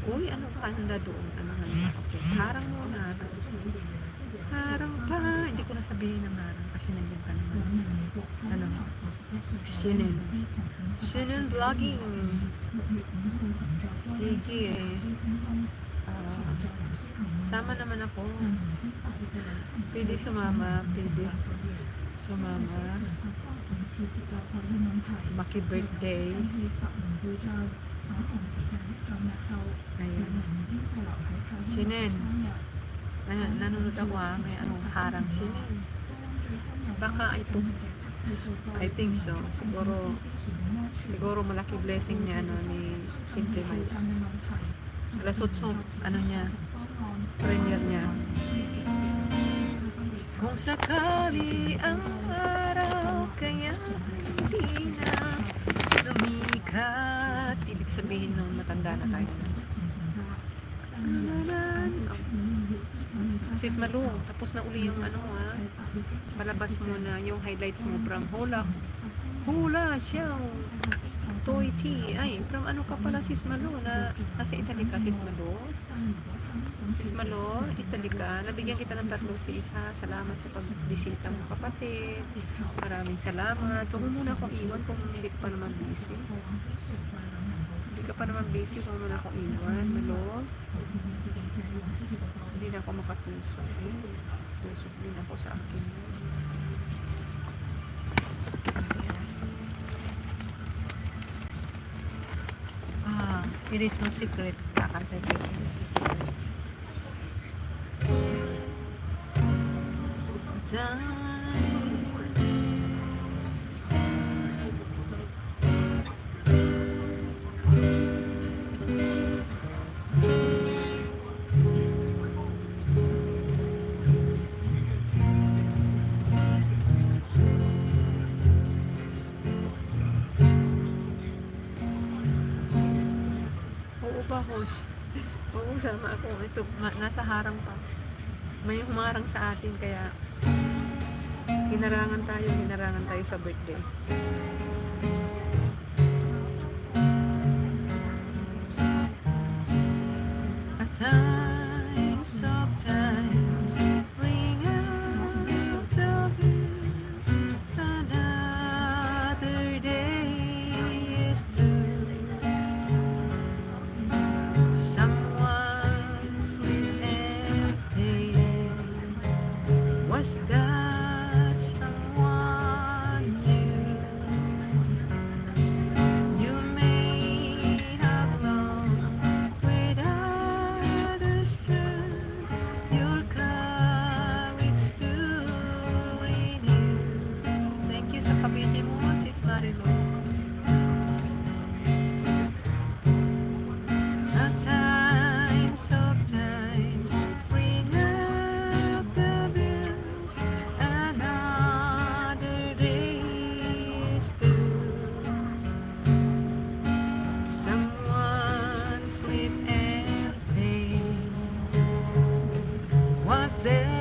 Uy, ano ka na doon? Ano na nakapit? Harang muna. Harang pa. Hindi ko na sabihin ng harang kasi nandiyan ka naman. Ano? Shinin. Shinin vlogging. Sige. Sama naman ako. Pwede sumama. Pwede sumama. Maki-birthday. Ayan. Shinin. Ayan, nanonood ako may anong harang Shinin. Baka ito. I think so. Siguro malaki blessing niya ni Simple Maya. Alas 8, niya, premiere niya. Kung sakali ang araw kaya hindi na sumikat, ibig sabihin nung matanda na tayo na. Sis Malu, tapos na uli yung palabas mo na yung highlights mo from Hula siya. Toy tea. Ay, from ano ka pala Sis Malu na nasa Italy ka Sis Malu? Sis Malu, Italy ka. Nabigyan kita ng 3 sis ha. Salamat sa pagbisita mo kapatid. Maraming salamat. Huwag mo muna akong iwan kung hindi ka pa naman busy. Hindi ka pa naman busy kung muna akong iwan. Malu. Hindi na ako makatusok. Tusok din ako sa akin. It is no secret. Kakantay ko. It is no secret. Bahos. Oo, sama ako. Ito, nasa harang pa. May humarang sa atin, kaya hinarangan tayo sa birthday. At times of times ring out the bell. Another day is through. Was that someone you may have loved with others too? Your courage to renew. Thank you sa kabiti mo, Sis Marilo. At times of times bring out the bills. Another day is through. Someone sleep and play. Was there